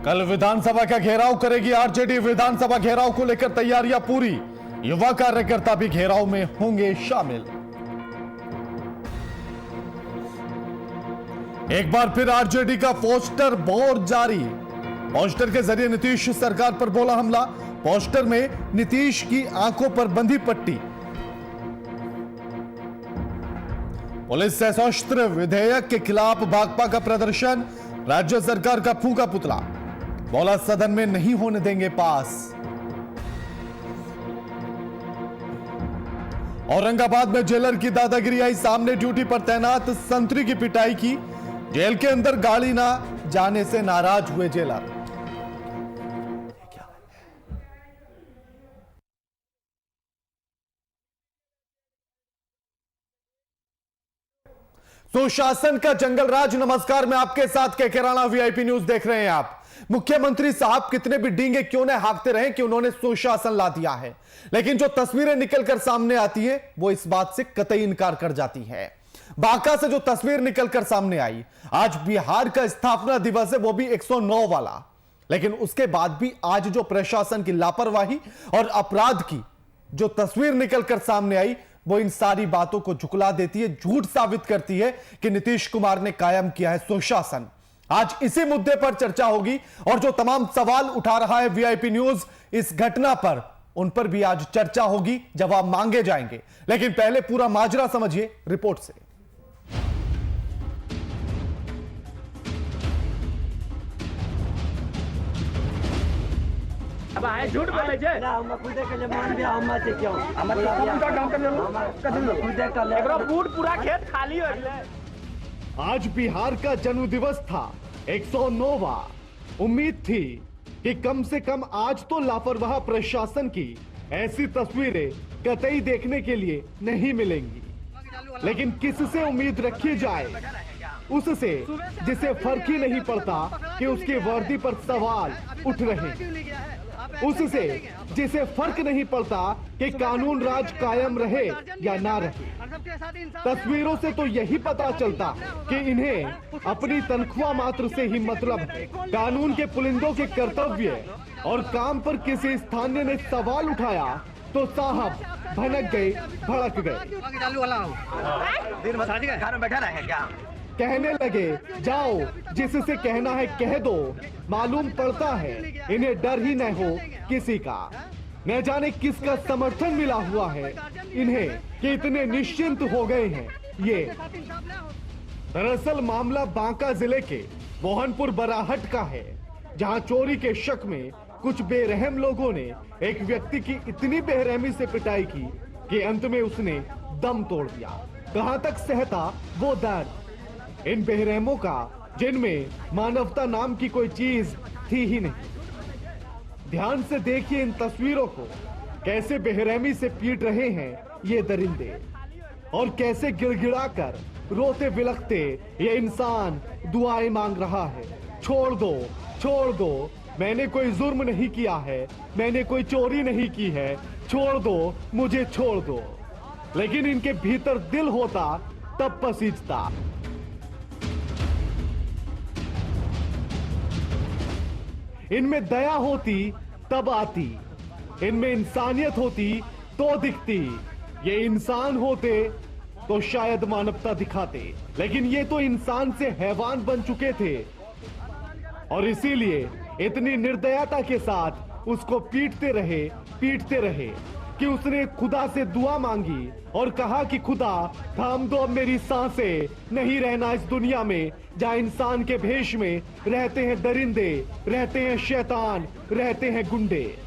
कल विधानसभा का घेराव करेगी आरजेडी। विधानसभा घेराव को लेकर तैयारियां पूरी। युवा कार्यकर्ता भी घेराव में होंगे शामिल। एक बार फिर आरजेडी का पोस्टर बोर्ड जारी। पोस्टर के जरिए नीतीश सरकार पर बोला हमला। पोस्टर में नीतीश की आंखों पर बंधी पट्टी। पुलिस सशस्त्र विधेयक के खिलाफ भाकपा का प्रदर्शन। राज्य सरकार का फूंका पुतला। बोला सदन में नहीं होने देंगे पास। औरंगाबाद में जेलर की दादागिरी आई सामने। ड्यूटी पर तैनात संतरी की पिटाई की। जेल के अंदर गाड़ी ना जाने से नाराज हुए जेलर। सुशासन का जंगल राज। नमस्कार, मैं आपके साथ के राणा। वीआईपी न्यूज देख रहे हैं आप। मुख्यमंत्री साहब कितने भी डींगे क्यों न हाँकते रहे कि उन्होंने सुशासन ला दिया है, लेकिन जो तस्वीरें निकलकर सामने आती हैं वो इस बात से कतई इनकार कर जाती है। बांका से जो तस्वीर निकलकर सामने आई, आज बिहार का स्थापना दिवस है, वो भी 109 वाला, लेकिन उसके बाद भी आज जो प्रशासन की लापरवाही और अपराध की जो तस्वीर निकलकर सामने आई, वो इन सारी बातों को झुकला देती है, झूठ साबित करती है कि नीतीश कुमार ने कायम किया है सुशासन। आज इसी मुद्दे पर चर्चा होगी और जो तमाम सवाल उठा रहा है वीआईपी न्यूज इस घटना पर, उन पर भी आज चर्चा होगी, जवाब मांगे जाएंगे। लेकिन पहले पूरा माजरा समझिए रिपोर्ट से। अब आए झूठ बोले जे ना हम खुद के लिए मान दिया हम से क्यों हम का काम कर लो खुद के लिए एकरा पूरा खेत खाली हो गए। आज बिहार का जन्म दिवस था, 109वां। उम्मीद थी कि कम से कम आज तो लापरवाह प्रशासन की ऐसी तस्वीरें कतई देखने के लिए नहीं मिलेंगी, लेकिन किससे उम्मीद रखी जाए? उससे जिसे फर्क ही नहीं पड़ता कि उसकी वर्दी पर सवाल उठ रहे हैं, उससे जिसे फर्क नहीं पड़ता कि कानून राज कायम रहे या ना रहे। तस्वीरों से तो यही पता चलता कि इन्हें अपनी तनख्वाह मात्र से ही मतलब है। कानून के पुलिंदों के कर्तव्य और काम पर किसी स्थानीय ने सवाल उठाया तो साहब भनक गए, भड़क गए। घर में बैठा रहे क्या? कहने लगे जाओ जिससे कहना है कह दो। मालूम पड़ता है इन्हें डर ही न हो किसी का। न जाने किसका समर्थन मिला हुआ है इन्हें कि इतने निश्चिंत हो गए हैं ये। दरअसल मामला बांका जिले के मोहनपुर बराहट का है, जहां चोरी के शक में कुछ बेरहम लोगों ने एक व्यक्ति की इतनी बेरहमी से पिटाई की कि अंत में उसने दम तोड़ दिया। कहां तक सहता वो दर्द इन बेरहमों का, जिनमें मानवता नाम की कोई चीज थी ही नहीं। ध्यान से देखिए इन तस्वीरों को, कैसे बेरहमी से पीट रहे हैं ये दरिंदे और कैसे गिड़गिड़ाकर रोते बिलखते ये इंसान दुआएं मांग रहा है। छोड़ दो, छोड़ दो, मैंने कोई जुर्म नहीं किया है, मैंने कोई चोरी नहीं की है, छोड़ दो, मुझे छोड़ दो। लेकिन इनके भीतर दिल होता तब पसीजता। इनमें दया होती तब आती, इनमें इंसानियत होती तो दिखती। ये इंसान होते तो शायद मानवता दिखाते, लेकिन ये तो इंसान से हैवान बन चुके थे और इसीलिए इतनी निर्दयता के साथ उसको पीटते रहे कि उसने खुदा से दुआ मांगी और कहा कि खुदा थाम दो अब मेरी सांसें, नहीं रहना इस दुनिया में जहां इंसान के भेष में रहते हैं दरिंदे, रहते हैं शैतान, रहते हैं गुंडे।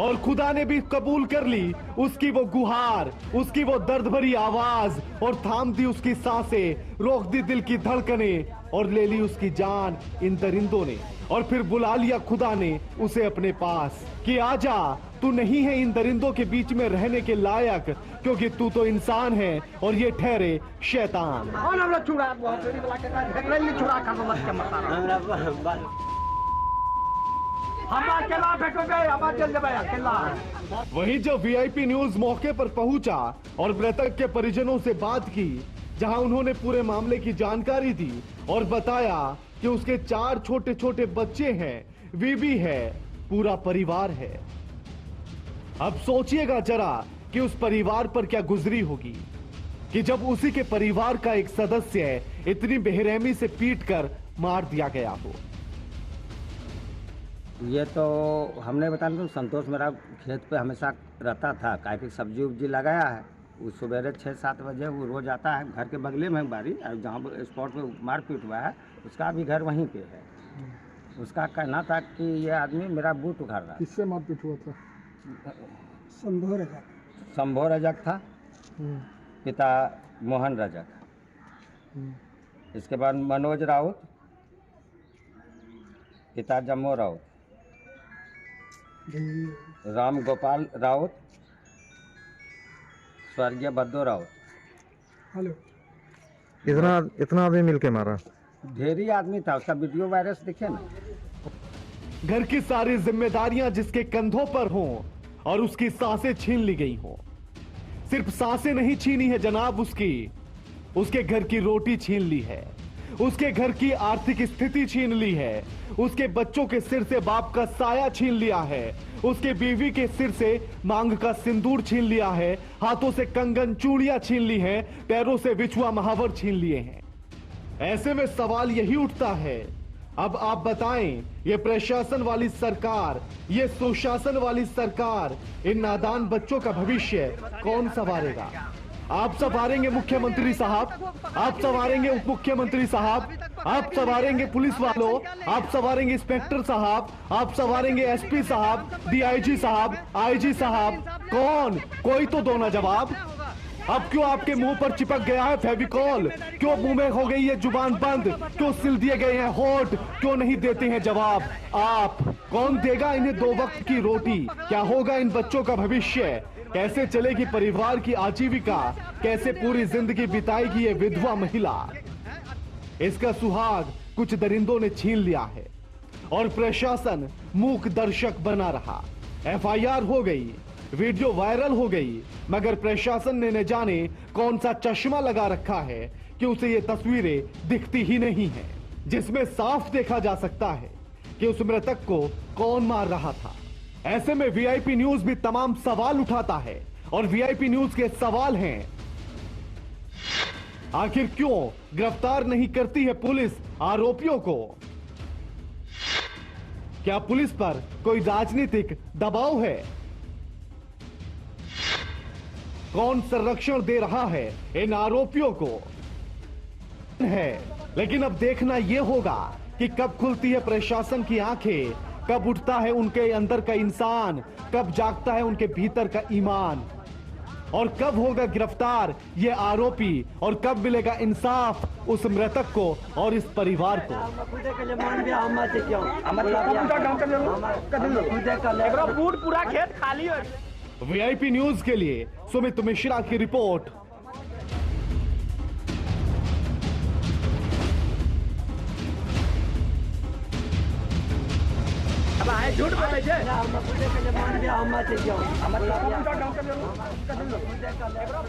और खुदा ने भी कबूल कर ली उसकी वो गुहार, उसकी वो दर्द भरी आवाज और थाम दी उसकी सांसें, रोक दी दिल की धड़कनें और ले ली उसकी जान इन दरिंदों ने। और फिर बुला लिया खुदा ने उसे अपने पास कि आजा, तू नहीं है इन दरिंदों के बीच में रहने के लायक, क्योंकि तू तो इंसान है और ये ठहरे शैतान। वहीं जब वीआईपी न्यूज मौके पर पहुंचा और मृतक के परिजनों से बात की, जहां उन्होंने पूरे मामले की जानकारी दी और बताया कि उसके 4 छोटे छोटे बच्चे हैं वीबी है, पूरा परिवार है। अब सोचिएगा जरा कि उस परिवार पर क्या गुजरी होगी कि जब उसी के परिवार का एक सदस्य इतनी बेरहमी से पीटकर मार दिया गया हो। ये तो हमने बताया तो संतोष मेरा खेत पे हमेशा रहता था, काहे कि सब्जी उब्जी लगाया है। वो सवेरे 6-7 बजे वो रोज आता है, घर के बगले में बारी और जहाँ स्पॉट पे मारपीट हुआ है उसका भी घर वहीं पे है। उसका कहना था कि ये आदमी मेरा बूट उखाड़ रहा है। किससे मारपीट हुआ था? शंभो रजक था, पिता मोहन रजक। इसके बाद मनोज राउत, पिता जम्मो राउत, राम गोपाल राउत, स्वर्गीय बद्दो राउत। इतना आदमी मिलके मारा? ढेरी आदमी था, उसका वीडियो वायरस दिखे ना। घर की सारी जिम्मेदारियां जिसके कंधों पर हों और उसकी सांसें छीन ली गई हों। सिर्फ सांसें नहीं छीनी है जनाब, उसके घर की रोटी छीन ली है, उसके घर की आर्थिक स्थिति छीन ली है, उसके बच्चों के सिर से बाप का साया छीन लिया है, उसके बीवी के सिर से मांग का सिंदूर छीन लिया है, हाथों से कंगन चूड़ियां छीन ली हैं, पैरों से बिछुआ महावर छीन लिए हैं। ऐसे में सवाल यही उठता है, अब आप बताएं, ये प्रशासन वाली सरकार, ये सुशासन वाली सरकार, इन नादान बच्चों का भविष्य कौन संवारेगा? आप संवारेंगे मुख्यमंत्री साहब, आप संवारेंगे उप मुख्यमंत्री साहब, आप संवारेंगे पुलिस वालों, आप संवारेंगे इंस्पेक्टर साहब, आप संवारेंगे एसपी साहब, डीआईजी साहब, आईजी साहब, कौन? कोई तो दो ना जवाब। अब क्यों आपके मुंह पर चिपक गया है फेविकॉल? क्यों मुंह में हो गई है जुबान बंद? क्यों सिल दिए गए हैं होठ? क्यों नहीं देते हैं जवाब? आप कौन देगा इन्हें 2 वक्त की रोटी? क्या होगा इन बच्चों का भविष्य? कैसे चलेगी परिवार की आजीविका? कैसे पूरी जिंदगी बिताएगी ये विधवा महिला? इसका सुहाग कुछ दरिंदों ने छीन लिया है और प्रशासन मूक दर्शक बना रहा। एफआईआर हो गई, वीडियो वायरल हो गई, मगर प्रशासन ने न जाने कौन सा चश्मा लगा रखा है कि उसे ये तस्वीरें दिखती ही नहीं है, जिसमें साफ देखा जा सकता है कि उस मृतक को कौन मार रहा था। ऐसे में वीआईपी न्यूज भी तमाम सवाल उठाता है और वीआईपी न्यूज के सवाल हैं, आखिर क्यों गिरफ्तार नहीं करती है पुलिस आरोपियों को? क्या पुलिस पर कोई राजनीतिक दबाव है? कौन संरक्षण दे रहा है इन आरोपियों को? है, लेकिन अब देखना यह होगा कि कब खुलती है प्रशासन की आंखें, कब उठता है उनके अंदर का इंसान, कब जागता है उनके भीतर का ईमान, और कब होगा गिरफ्तार ये आरोपी, और कब मिलेगा इंसाफ उस मृतक को और इस परिवार को। बूट पूरा खेत खाली हो। वीआईपी न्यूज के लिए सुमित मिश्रा की रिपोर्ट। अब आए झूठ बोले छे।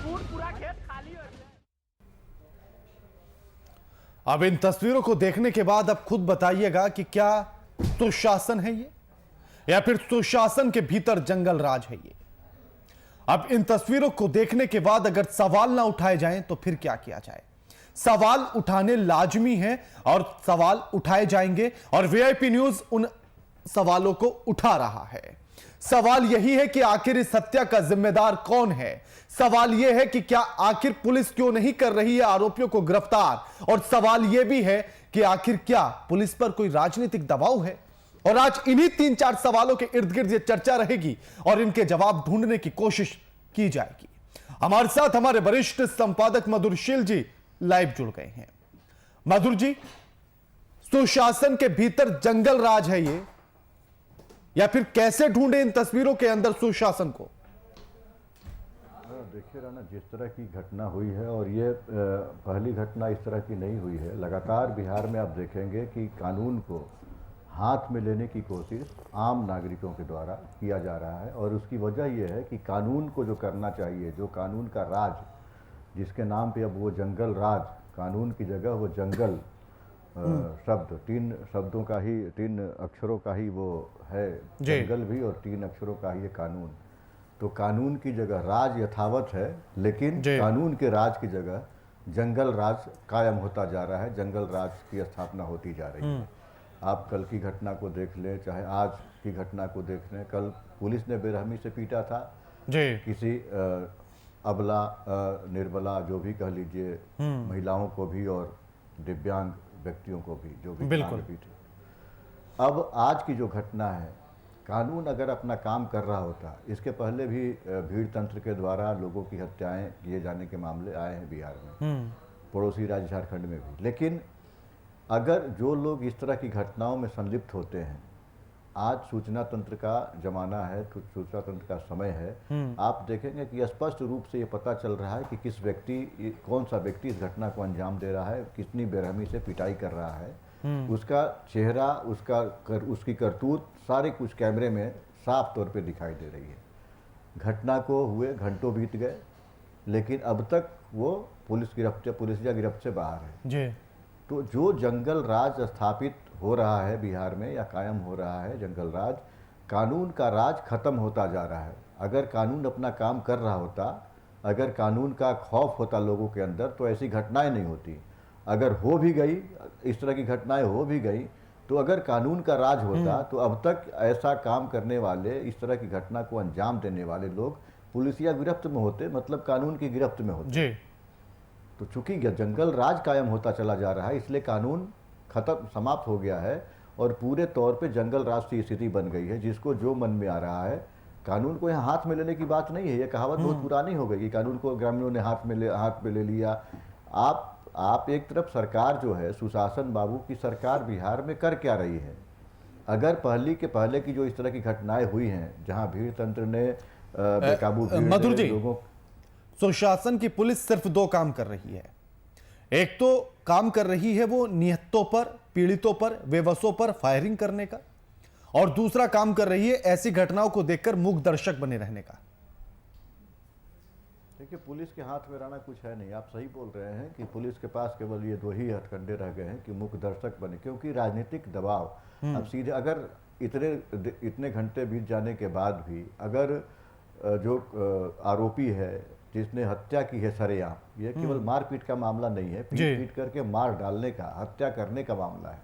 बूट पूरा खेत खाली हो। अब इन तस्वीरों को देखने के बाद अब खुद बताइएगा कि क्या सुशासन है ये, या फिर सुशासन के भीतर जंगल राज है ये? अब इन तस्वीरों को देखने के बाद अगर सवाल ना उठाए जाएं तो फिर क्या किया जाए? सवाल उठाने लाजमी है और सवाल उठाए जाएंगे, और वीआईपी न्यूज उन सवालों को उठा रहा है। सवाल यही है कि आखिर इस हत्या का जिम्मेदार कौन है? सवाल यह है कि क्या आखिर पुलिस क्यों नहीं कर रही है आरोपियों को गिरफ्तार? और सवाल यह भी है कि आखिर क्या पुलिस पर कोई राजनीतिक दबाव है? और आज इन्हीं 3-4 सवालों के इर्द गिर्द ये चर्चा रहेगी और इनके जवाब ढूंढने की कोशिश की जाएगी। हमारे साथ हमारे वरिष्ठ संपादक मधुरशील जी लाइव जुड़ गए हैं। मधुर जी, सुशासन के भीतर जंगल राज है ये, या फिर कैसे ढूंढे इन तस्वीरों के अंदर सुशासन को? देखिए राणा, जिस तरह की घटना हुई है, और ये पहली घटना इस तरह की नहीं हुई है। लगातार बिहार में आप देखेंगे कि कानून को हाथ में लेने की कोशिश आम नागरिकों के द्वारा किया जा रहा है, और उसकी वजह यह है कि कानून को जो करना चाहिए, जो कानून का राज, जिसके नाम पे अब वो जंगल राज, कानून की जगह वो जंगल शब्द, 3 शब्दों का ही, 3 अक्षरों का ही वो है जी। जंगल भी, और 3 अक्षरों का ही है कानून। तो कानून की जगह राज यथावत है, लेकिन जी। कानून के राज की जगह जंगल राज कायम होता जा रहा है, जंगल राज की स्थापना होती जा रही है। आप कल की घटना को देख लें, चाहे आज की घटना को देख लें, कल पुलिस ने बेरहमी से पीटा था जी किसी अबला निर्बला जो भी कह लीजिए, महिलाओं को भी और दिव्यांग व्यक्तियों को भी, जो भी बिल्कुल। भी थे। अब आज की जो घटना है, कानून अगर अपना काम कर रहा होता, इसके पहले भी भीड़ तंत्र के द्वारा लोगों की हत्याएं किए जाने के मामले आए हैं बिहार में, पड़ोसी राज्य झारखंड में भी। लेकिन अगर जो लोग इस तरह की घटनाओं में संलिप्त होते हैं, आज सूचना तंत्र का जमाना है, सूचना तंत्र का समय है, आप देखेंगे कि स्पष्ट रूप से ये पता चल रहा है कि किस व्यक्ति, कौन सा व्यक्ति इस घटना को अंजाम दे रहा है, कितनी बेरहमी से पिटाई कर रहा है। उसका चेहरा, उसकी करतूत सारे कुछ कैमरे में साफ तौर पे दिखाई दे रही है। घटना को हुए घंटों बीत गए, लेकिन अब तक वो पुलिसिया गिरफ्त से बाहर है। जी तो जो जंगल राज स्थापित हो रहा है बिहार में, या कायम हो रहा है जंगल राज, कानून का राज खत्म होता जा रहा है। अगर कानून अपना काम कर रहा होता, अगर कानून का खौफ होता लोगों के अंदर, तो ऐसी घटनाएं नहीं होती। अगर हो भी गई, इस तरह की घटनाएं हो भी गई, तो अगर कानून का राज होता, तो अब तक ऐसा काम करने वाले, इस तरह की घटना को अंजाम देने वाले लोग पुलिसिया गिरफ्त में होते, मतलब कानून की गिरफ्त में होते। जी तो चूंकि जंगल राज कायम होता चला जा रहा है, इसलिए कानून खत्म, समाप्त हो गया है, और पूरे तौर पे जंगल राज की स्थिति बन गई है। जिसको जो मन में आ रहा है, कानून को यहाँ हाथ में लेने की बात नहीं है। ये कहावत बहुत पुरानी हो गई कि कानून को ग्रामीणों ने हाथ में ले लिया। आप एक तरफ सरकार जो है, सुशासन बाबू की सरकार बिहार में कर क्या रही है? अगर पहले की जो इस तरह की घटनाएं हुई हैं, जहां भीड़ तंत्र ने बेकाबू भीड़ मधुर ने जी, लोगों, सुशासन की पुलिस सिर्फ 2 काम कर रही है। एक तो काम कर रही है वो निहत्तों पर, पीड़ितों पर, बेबसों पर फायरिंग करने का, और दूसरा काम कर रही है ऐसी घटनाओं को देखकर मूक दर्शक बने रहने का। देखिए, पुलिस के हाथ में रहना कुछ है नहीं। आप सही बोल रहे हैं कि पुलिस के पास केवल ये 2 ही हथकंडे रह गए हैं कि मूक दर्शक बने, क्योंकि राजनीतिक दबाव, अब सीधे अगर इतने घंटे बीत जाने के बाद भी अगर जो आरोपी है, जिसने हत्या की है सरेआम, ये केवल मारपीट का मामला नहीं है, पीट करके मार डालने का, हत्या करने का मामला है,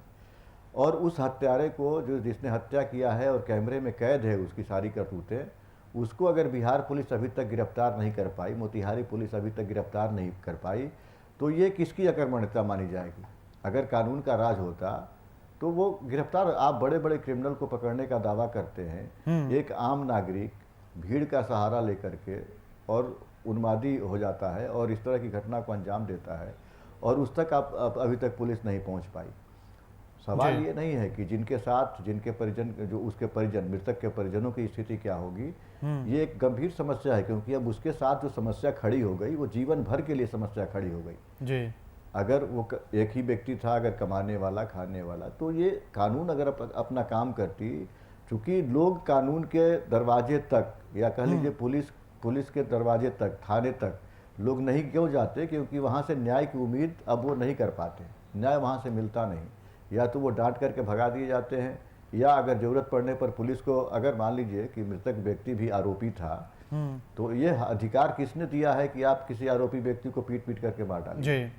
और उस हत्यारे को, जिसने हत्या किया है और कैमरे में कैद है उसकी सारी करतूतें, उसको अगर बिहार पुलिस अभी तक गिरफ्तार नहीं कर पाई, मोतिहारी पुलिस अभी तक गिरफ्तार नहीं कर पाई, तो ये किसकी अकर्मण्यता मानी जाएगी? अगर कानून का राज होता तो वो गिरफ्तार, आप बड़े बड़े क्रिमिनल को पकड़ने का दावा करते हैं, एक आम नागरिक भीड़ का सहारा लेकर के और उन्मादी हो जाता है और इस तरह की घटना को अंजाम देता है, और उस तक आप अभी तक पुलिस नहीं पहुंच पाई। सवाल ये नहीं है कि जिनके साथ, जिनके परिजन, जो उसके परिजन, मृतक के परिजनों की स्थिति क्या होगी, ये एक गंभीर समस्या है, क्योंकि अब उसके साथ जो समस्या खड़ी हो गई, वो जीवन भर के लिए समस्या खड़ी हो गई। जी अगर वो एक ही व्यक्ति था, अगर कमाने वाला, खाने वाला, तो ये कानून अगर अपना काम करती, चूंकि लोग कानून के दरवाजे तक, या कह लीजिए पुलिस के दरवाजे तक, थाने तक लोग नहीं क्यों जाते? क्योंकि वहाँ से न्याय की उम्मीद अब वो नहीं कर पाते, न्याय वहाँ से मिलता नहीं, या तो वो डांट करके भगा दिए जाते हैं, या अगर जरूरत पड़ने पर पुलिस को, अगर मान लीजिए कि मृतक व्यक्ति भी आरोपी था, तो ये अधिकार किसने दिया है कि आप किसी आरोपी व्यक्ति को पीट करके मार डालें? जी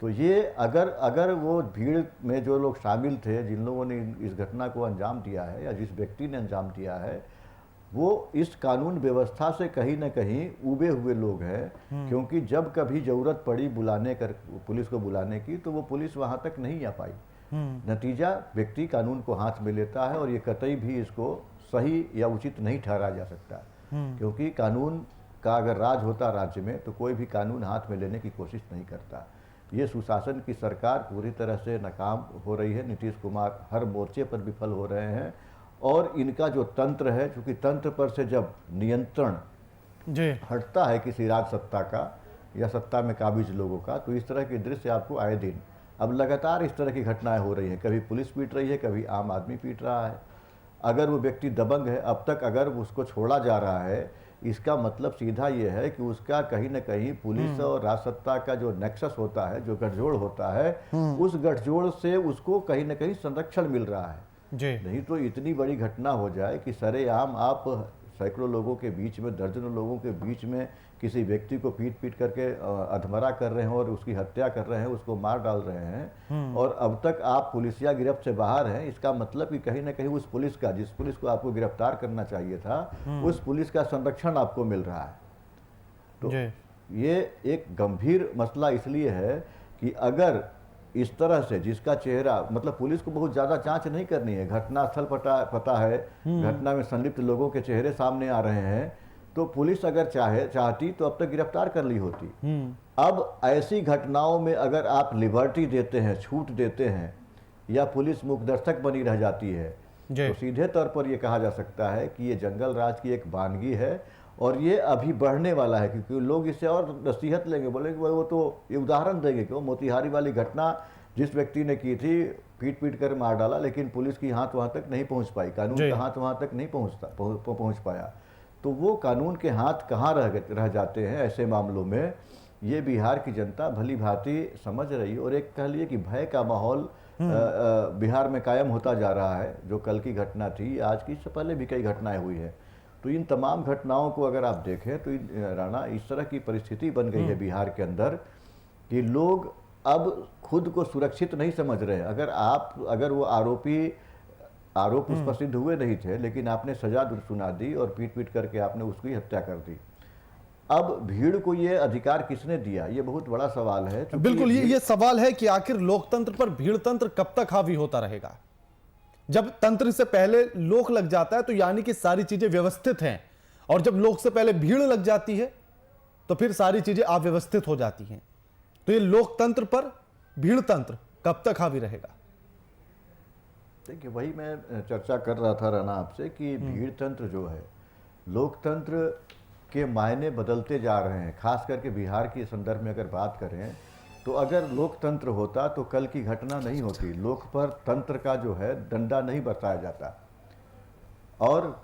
तो ये अगर वो भीड़ में जो लोग शामिल थे, जिन लोगों ने इस घटना को अंजाम दिया है, या जिस व्यक्ति ने अंजाम दिया है, वो इस कानून व्यवस्था से कहीं ना कहीं उबे हुए लोग हैं, क्योंकि जब कभी जरूरत पड़ी पुलिस को बुलाने की, तो वो पुलिस वहां तक नहीं आ पाई। नतीजा, व्यक्ति कानून को हाथ में लेता है, और ये कतई भी इसको सही या उचित नहीं ठहराया जा सकता, क्योंकि कानून का अगर राज होता राज्य में, तो कोई भी कानून हाथ में लेने की कोशिश नहीं करता। ये सुशासन की सरकार पूरी तरह से नाकाम हो रही है। नीतीश कुमार हर मोर्चे पर विफल हो रहे हैं, और इनका जो तंत्र है, चूंकि तंत्र पर से जब नियंत्रण हटता है किसी राज सत्ता का या सत्ता में काबिज लोगों का, तो इस तरह के दृश्य आपको आए दिन, अब लगातार इस तरह की घटनाएं हो रही हैं। कभी पुलिस पीट रही है, कभी आम आदमी पीट रहा है। अगर वो व्यक्ति दबंग है, अब तक अगर उसको छोड़ा जा रहा है, इसका मतलब सीधा ये है कि उसका कहीं ना कहीं पुलिस और राजसत्ता का जो नेक्सस होता है, जो गठजोड़ होता है, उस गठजोड़ से उसको कहीं ना कहीं संरक्षण मिल रहा है। जी नहीं तो इतनी बड़ी घटना हो जाए कि सरेआम आप सैकड़ों लोगों के बीच में, दर्जनों लोगों के बीच में किसी व्यक्ति को पीट करके अधमरा कर रहे हैं और उसकी हत्या कर रहे हैं, उसको मार डाल रहे हैं, और अब तक आप पुलिसिया गिरफ्त से बाहर हैं। इसका मतलब कि कहीं ना कहीं उस पुलिस का, जिस पुलिस को आपको गिरफ्तार करना चाहिए था, उस पुलिस का संरक्षण आपको मिल रहा है। तो जी ये एक गंभीर मसला इसलिए है कि अगर इस तरह से, जिसका चेहरा, मतलब पुलिस को बहुत ज़्यादा जांच नहीं करनी है, घटनास्थल पता है, घटना में संलिप्त लोगों के चेहरे सामने आ रहे हैं, तो पुलिस अगर चाहती तो अब तक गिरफ्तार कर ली होती। अब ऐसी घटनाओं में अगर आप लिबर्टी देते हैं, छूट देते हैं, या पुलिस मूकदर्शक बनी रह जाती है, तो सीधे तौर पर यह कहा जा सकता है कि ये जंगल राज की एक वानगी है, और ये अभी बढ़ने वाला है, क्योंकि लोग इससे और नसीहत लेंगे, बोलेंगे वो तो ये उदाहरण देंगे कि वो मोतिहारी वाली घटना जिस व्यक्ति ने की थी, पीट कर मार डाला, लेकिन पुलिस की हाथ वहाँ तक नहीं पहुँच पाई, कानून का हाथ वहाँ तक नहीं पहुँच पाया। तो वो कानून के हाथ कहाँ रह जाते हैं ऐसे मामलों में, ये बिहार की जनता भली भांति समझ रही है। और एक कह लिए कि भय का माहौल बिहार में कायम होता जा रहा है। जो कल की घटना थी, आज की, इससे पहले भी कई घटनाएं हुई हैं। तो इन तमाम घटनाओं को अगर आप देखें तो राणा, इस तरह की परिस्थिति बन गई है बिहार के अंदर कि लोग अब खुद को सुरक्षित नहीं समझ रहे। अगर वो आरोप उस पर सिद्ध हुए नहीं थे, लेकिन आपने सजा सुना दी और पीट करके आपने उसकी हत्या कर दी। अब भीड़ को ये अधिकार किसने दिया, ये बहुत बड़ा सवाल है। बिल्कुल, ये सवाल है कि आखिर लोकतंत्र पर भीड़ तंत्र कब तक हावी होता रहेगा। जब तंत्र से पहले लोक लग जाता है तो यानी कि सारी चीजें व्यवस्थित हैं, और जब लोक से पहले भीड़ लग जाती है तो फिर सारी चीजें अव्यवस्थित हो जाती हैं। तो ये लोकतंत्र पर भीड़ तंत्र कब तक हावी रहेगा? देखिए, वही मैं चर्चा कर रहा था राणा आपसे कि भीड़ तंत्र जो है, लोकतंत्र के मायने बदलते जा रहे हैं। खास करके बिहार के संदर्भ में अगर बात करें तो अगर लोकतंत्र होता तो कल की घटना नहीं होती। लोक पर तंत्र का जो है डंडा नहीं बरसाया जाता। और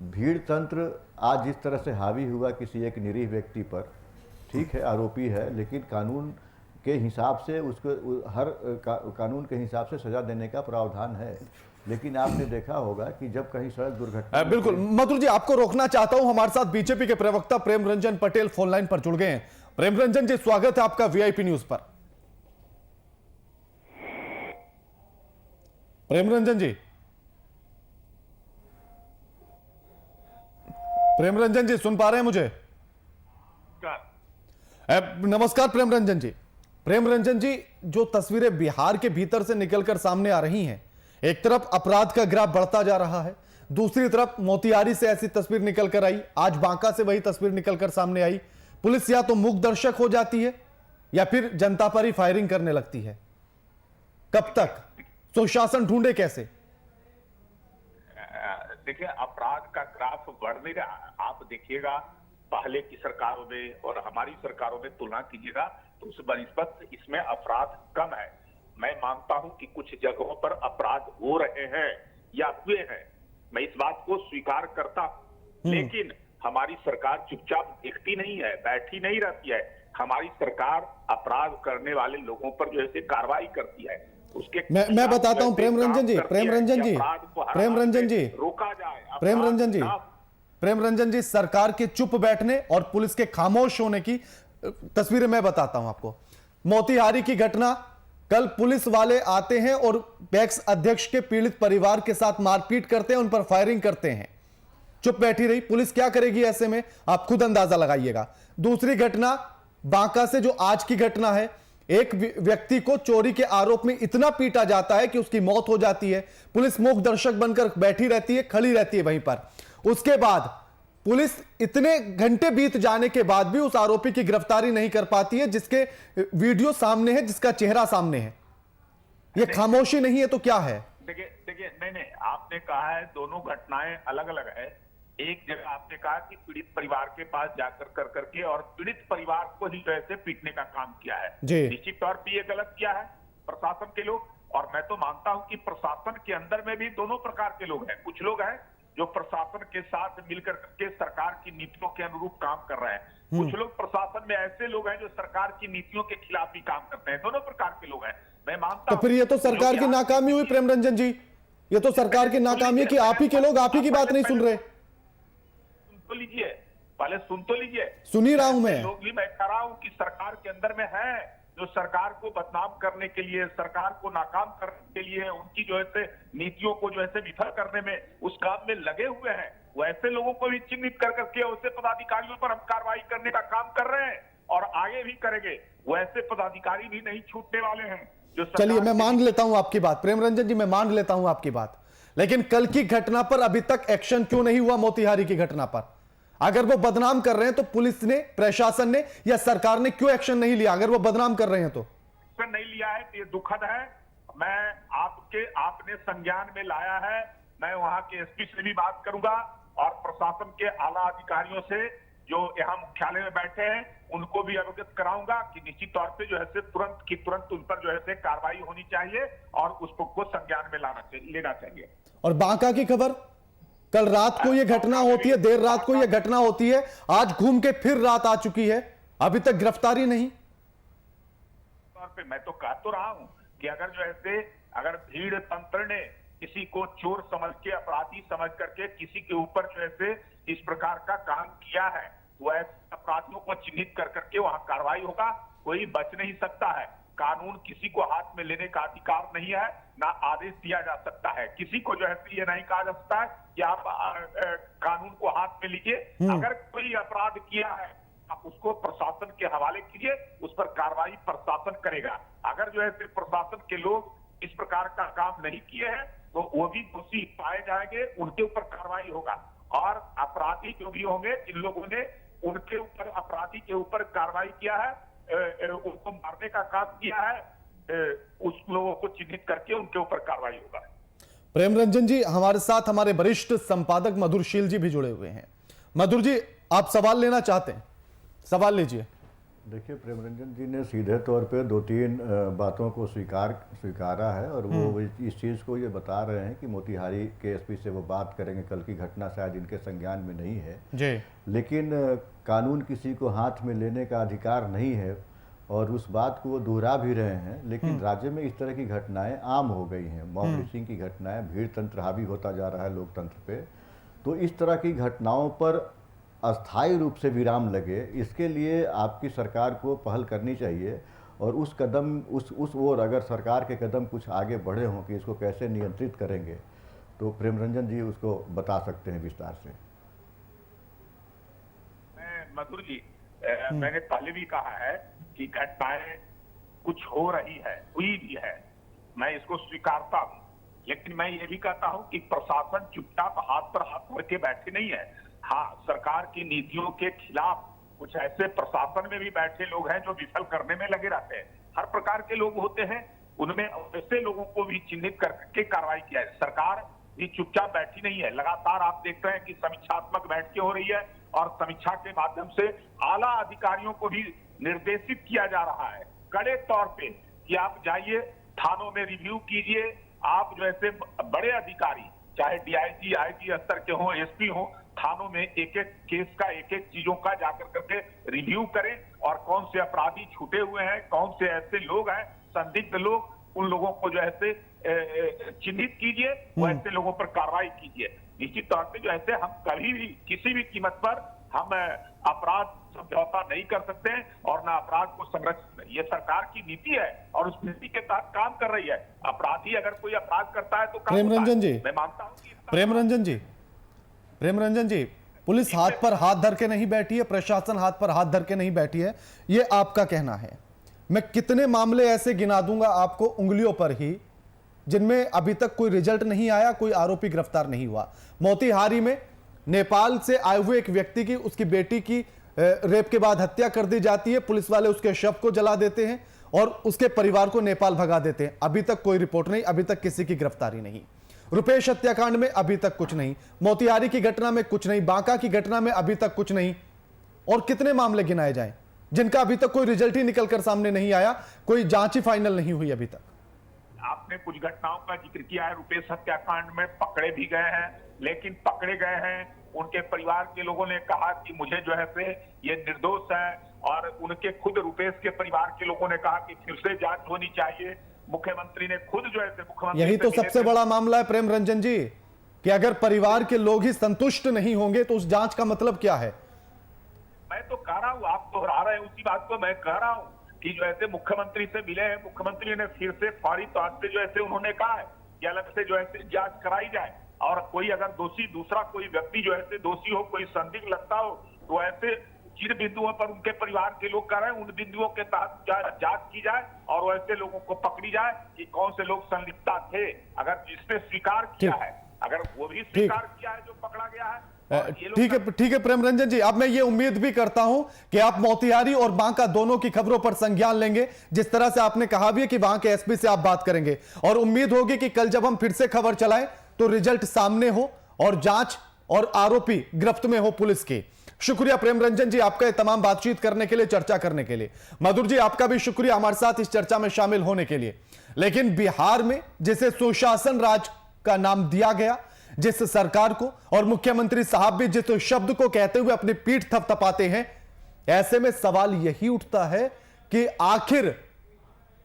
भीड़ तंत्र आज जिस तरह से हावी हुआ किसी एक निरीह व्यक्ति पर, ठीक है आरोपी है, लेकिन कानून के हिसाब से उसको कानून के हिसाब से सजा देने का प्रावधान है। लेकिन आपने देखा होगा कि जब कहीं सड़क दुर्घटना, बिल्कुल मधुर जी, आपको रोकना चाहता हूं। हमारे साथ बीजेपी के प्रवक्ता प्रेम रंजन पटेल फोन लाइन पर जुड़ गए हैं। प्रेम रंजन जी, स्वागत है आपका वीआईपी न्यूज पर। प्रेम रंजन जी, प्रेम रंजन जी सुन पा रहे हैं मुझे? नमस्कार प्रेम रंजन जी। प्रेम रंजन जी, जो तस्वीरें बिहार के भीतर से निकलकर सामने आ रही हैं, एक तरफ अपराध का ग्राफ बढ़ता जा रहा है, दूसरी तरफ मोतिहारी से ऐसी तस्वीर निकलकर आई, आज बांका से वही तस्वीर निकलकर सामने आई। पुलिस या तो मूक दर्शक हो जाती है या फिर जनता पर ही फायरिंग करने लगती है। कब तक सुशासन ढूंढे कैसे? देखिए, अपराध का ग्राफ बढ़ नहीं रहा। आप देखिएगा पहले की सरकारों में और हमारी सरकारों में तुलना कीजिएगा तो उस बनिस्बत इसमें अपराध कम है। मैं मानता हूं कि कुछ जगहों पर अपराध हो रहे हैं या हुए हैं, मैं इस बात को स्वीकार करता हूं, लेकिन हमारी सरकार चुपचाप देखती नहीं है, बैठी नहीं रहती है। हमारी सरकार अपराध करने वाले लोगों पर जो है कार्रवाई करती है। उसके मैं बताता हूं प्रेम रंजन जी, रोका जाए। प्रेम रंजन जी, सरकार के चुप बैठने और पुलिस के खामोश होने की तस्वीरें मैं बताता हूं आपको। मोतिहारी की घटना, कल पुलिस वाले आते हैं और पैक्स अध्यक्ष के पीड़ित परिवार के साथ मारपीट करते हैं, उन पर फायरिंग करते हैं। चुप बैठी रही पुलिस, क्या करेगी ऐसे में? आप खुद अंदाजा लगाइएगा। दूसरी घटना बांका से जो आज की घटना है, एक व्यक्ति को चोरी के आरोप में इतना पीटा जाता है कि उसकी मौत हो जाती है। पुलिस मूक दर्शक बनकर बैठी रहती है, खड़ी रहती है वहीं पर। उसके बाद पुलिस इतने घंटे बीत जाने के बाद भी उस आरोपी की गिरफ्तारी नहीं कर पाती है, जिसके वीडियो सामने है, जिसका चेहरा सामने है। ये खामोशी नहीं है तो क्या है? देखिए, नहीं, आपने कहा है दोनों घटनाएं अलग अलग है। एक जगह आपने कहा कि पीड़ित परिवार के पास जाकर करके और पीड़ित परिवार को ही वैसे पीटने का काम किया है। निश्चित तौर पर यह गलत किया है प्रशासन के लोग। और मैं तो मानता हूं कि प्रशासन के अंदर में भी दोनों प्रकार के लोग हैं। कुछ लोग हैं जो प्रशासन के साथ मिलकर के सरकार की नीतियों के अनुरूप काम कर रहे हैं। कुछ लोग प्रशासन में ऐसे लोग हैं जो सरकार की नीतियों के खिलाफ भी काम करते हैं। दोनों प्रकार के लोग हैं। मैं मानता तो हूं फिर ये तो सरकार की नाकामी हुई प्रेम रंजन जी, ये तो सरकार की नाकामी है कि आप ही के लोग आप ही की बात नहीं सुन रहे। सुन तो लीजिए, पहले सुन तो लीजिए। सुन ही रहा हूं मैं। लोग भी मैं कह रहा हूं कि सरकार के अंदर में है जो सरकार को बदनाम करने के लिए, सरकार को नाकाम करने के लिए, उनकी जो है नीतियों को जो है विफल करने में उस काम में लगे हुए हैं। वैसे लोगों को भी चिन्हित कर करके वैसे पदाधिकारियों पर हम कार्रवाई करने का काम कर रहे हैं और आगे भी करेंगे। वैसे पदाधिकारी भी नहीं छूटने वाले हैं जो चलिए मैं मान लेता हूं आपकी बात प्रेम रंजन जी, मैं मान लेता हूं आपकी बात, लेकिन कल की घटना पर अभी तक एक्शन क्यों नहीं हुआ? मोतिहारी की घटना पर अगर वो बदनाम कर रहे हैं तो पुलिस ने, प्रशासन ने या सरकार ने क्यों एक्शन नहीं लिया? अगर वो बदनाम कर रहे हैं तो एक्शन नहीं लिया है तो ये दुखद है। मैं आपने संज्ञान में लाया है। मैं वहां के एसपी से भी बात करूंगा और प्रशासन के आला अधिकारियों से जो यहाँ मुख्यालय में बैठे हैं उनको भी अवगत कराऊंगा कि निश्चित तौर पे जो है तुरंत की तुरंत उन पर जो है कार्रवाई होनी चाहिए और उसको संज्ञान में लेना चाहिए। और बांका की खबर, कल रात को यह घटना होती है, देर रात को यह घटना होती है, आज घूम के फिर रात आ चुकी है, अभी तक गिरफ्तारी नहीं। तौर पे मैं तो कह तो रहा हूं कि अगर जो है अगर भीड़ तंत्र ने किसी को चोर समझ के, अपराधी समझ करके किसी के ऊपर जो है इस प्रकार का काम किया है तो ऐसे अपराधियों को चिन्हित कर करके वहां कार्रवाई होगा। कोई बच नहीं सकता है। कानून किसी को हाथ में लेने का अधिकार नहीं है, ना आदेश दिया जा सकता है। किसी को जो है ये नहीं कहा जा सकता है कि आप कानून को हाथ में लीजिए। अगर कोई अपराध किया है आप उसको प्रशासन के हवाले कीजिए, उस पर कार्रवाई प्रशासन करेगा। अगर जो है प्रशासन के लोग इस प्रकार का काम नहीं किए हैं तो वो भी दोषी पाए जाएंगे, उनके ऊपर कार्रवाई होगा। और अपराधी जो भी होंगे, जिन लोगों ने उनके ऊपर, अपराधी के ऊपर कार्रवाई किया है, उनको मारने का काम किया है, उस लोगों को चिन्हित करके उनके ऊपर कार्रवाई होगा। प्रेम रंजन जी हमारे साथ हमारे वरिष्ठ संपादक मधुरशील जी भी जुड़े हुए हैं। मधुर जी आप सवाल लेना चाहते हैं, सवाल लीजिए। देखिए प्रेमरंजन जी ने सीधे तौर पे 2-3 बातों को स्वीकारा है और वो इस चीज़ को ये बता रहे हैं कि मोतिहारी के एसपी से वो बात करेंगे। कल की घटना शायद इनके संज्ञान में नहीं है जी, लेकिन कानून किसी को हाथ में लेने का अधिकार नहीं है और उस बात को वो दोहरा भी रहे हैं। लेकिन राज्य में इस तरह की घटनाएं आम हो गई हैं। मॉब लिंचिंग की घटनाएं, भीड़ तंत्र हावी होता जा रहा है लोकतंत्र पे। तो इस तरह की घटनाओं पर अस्थायी रूप से विराम लगे, इसके लिए आपकी सरकार को पहल करनी चाहिए और उस कदम उस ओर अगर सरकार के कदम कुछ आगे बढ़े हों कि इसको कैसे नियंत्रित करेंगे तो प्रेमरंजन जी उसको बता सकते हैं विस्तार से। मधुर जी, मैंने पहले भी कहा है कि घटनाएं कुछ हो रही है, हुई भी है, मैं इसको स्वीकारता हूं। लेकिन मैं ये भी कहता हूं कि प्रशासन चुपचाप हाथ पर हाथ रख के बैठे नहीं है। हाँ, सरकार की नीतियों के खिलाफ कुछ ऐसे प्रशासन में भी बैठे लोग हैं जो विफल करने में लगे रहते हैं। हर प्रकार के लोग होते हैं, उनमें ऐसे लोगों को भी चिन्हित करके कार्रवाई किया है। सरकार भी चुपचाप बैठी नहीं है। लगातार आप देख रहे हैं कि समीक्षात्मक बैठकें हो रही है और समीक्षा के माध्यम से आला अधिकारियों को भी निर्देशित किया जा रहा है कड़े तौर पे कि आप जाइए थानों में रिव्यू कीजिए। आप जो ऐसे बड़े अधिकारी, चाहे डीआईजी, आईजी स्तर के हों, एसपी हों, थानों में एक एक केस का, एक एक चीजों का जाकर करके रिव्यू करें और कौन से अपराधी छूटे हुए हैं, कौन से ऐसे लोग हैं संदिग्ध लोग, उन लोगों को जो है चिन्हित कीजिए, वैसे लोगों पर कार्रवाई कीजिए। निश्चित तौर पे जो ऐसे हम कभी भी किसी भी कीमत पर हम अपराध समझौता नहीं कर सकते हैं और ना अपराध को संरक्षण। ये सरकार की नीति है और उस नीति के तहत काम कर रही है। अपराधी अगर कोई अपराध करता है तो प्रेमरंजन जी, मैं मानता हूं कि प्रेमरंजन जी पुलिस हाथ पर हाथ धर के नहीं बैठी है, प्रशासन हाथ पर हाथ धर के नहीं बैठी है, ये आपका कहना है। मैं कितने मामले ऐसे गिना दूंगा आपको उंगलियों पर ही जिनमें अभी तक कोई रिजल्ट नहीं आया, कोई आरोपी गिरफ्तार नहीं हुआ। मोतिहारी में नेपाल से आए हुए एक व्यक्ति की, उसकी बेटी की रेप के बाद हत्या कर दी जाती है, पुलिस वाले उसके शव को जला देते हैं और उसके परिवार को नेपाल भगा देते हैं। अभी तक कोई रिपोर्ट नहीं, अभी तक किसी की गिरफ्तारी नहीं। रुपेश हत्याकांड में अभी तक कुछ नहीं, मोतिहारी की घटना में कुछ नहीं, बांका की घटना में अभी तक कुछ नहीं। और कितने मामले गिनाए जाएं जिनका अभी तक कोई रिजल्ट ही निकलकर सामने नहीं आया, कोई जांच ही फाइनल नहीं हुई अभी तक। आपने कुछ घटनाओं का जिक्र किया है। रुपेश हत्याकांड में पकड़े भी गए हैं लेकिन पकड़े गए हैं। उनके परिवार के लोगों ने कहा कि मुझे जो है से ये निर्दोष है, और उनके खुद रुपेश के परिवार के लोगों ने कहा कि फिर से जांच होनी चाहिए। मुख्यमंत्री ने खुद जो है से मुख्यमंत्री यही तो से सबसे बड़ा मामला है प्रेम रंजन जी, कि अगर परिवार के लोग ही संतुष्ट नहीं होंगे तो उस जांच का मतलब क्या है? मैं तो कह रहा हूँ, आप दोहरा रहे हैं उसी बात को। मैं कह रहा हूँ कि जो ऐसे मुख्यमंत्री से मिले हैं, मुख्यमंत्री ने फिर से फौरी तौर पे जो ऐसे उन्होंने कहा है कि अलग से जो ऐसे जांच कराई जाए, और कोई अगर दोषी, दूसरा कोई व्यक्ति जो ऐसे दोषी हो, कोई संदिग्ध लगता हो, तो ऐसे जिन बिंदुओं पर उनके परिवार के लोग कर रहे हैं उन बिंदुओं के तहत जांच की जाए और वैसे लोगों को पकड़ी जाए कि कौन से लोग संलिप्तता थे। अगर जिसने स्वीकार किया है, अगर वो भी स्वीकार किया है जो पकड़ा गया है। ठीक है प्रेम रंजन जी, अब मैं ये उम्मीद भी करता हूं कि आप मोतिहारी और बांका दोनों की खबरों पर संज्ञान लेंगे, जिस तरह से आपने कहा भी है कि वहां के एसपी से आप बात करेंगे, और उम्मीद होगी कि कल जब हम फिर से खबर चलाएं तो रिजल्ट सामने हो और जांच और आरोपी गिरफ्त में हो पुलिस की। शुक्रिया प्रेम रंजन जी आपका तमाम बातचीत करने के लिए, चर्चा करने के लिए। मधुर जी आपका भी शुक्रिया हमारे साथ इस चर्चा में शामिल होने के लिए। लेकिन बिहार में जिसे सुशासन राज का नाम दिया गया, जिस सरकार को, और मुख्यमंत्री साहब भी जिस शब्द को कहते हुए अपनी पीठ थपथपाते हैं, ऐसे में सवाल यही उठता है कि आखिर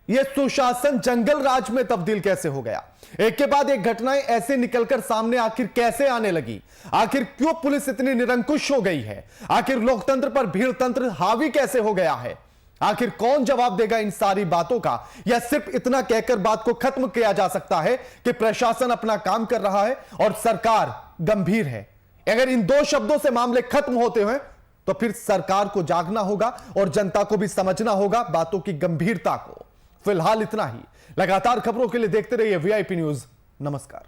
यह सुशासन जंगल राज में तब्दील कैसे हो गया? एक के बाद एक घटनाएं ऐसे निकलकर सामने आखिर कैसे आने लगी? आखिर क्यों पुलिस इतनी निरंकुश हो गई है? आखिर लोकतंत्र पर भीड़ तंत्र हावी कैसे हो गया है? आखिर कौन जवाब देगा इन सारी बातों का? या सिर्फ इतना कहकर बात को खत्म किया जा सकता है कि प्रशासन अपना काम कर रहा है और सरकार गंभीर है? अगर इन दो शब्दों से मामले खत्म होते हैं तो फिर सरकार को जागना होगा और जनता को भी समझना होगा बातों की गंभीरता को। फिलहाल इतना ही। लगातार खबरों के लिए देखते रहिए VIP न्यूज। नमस्कार।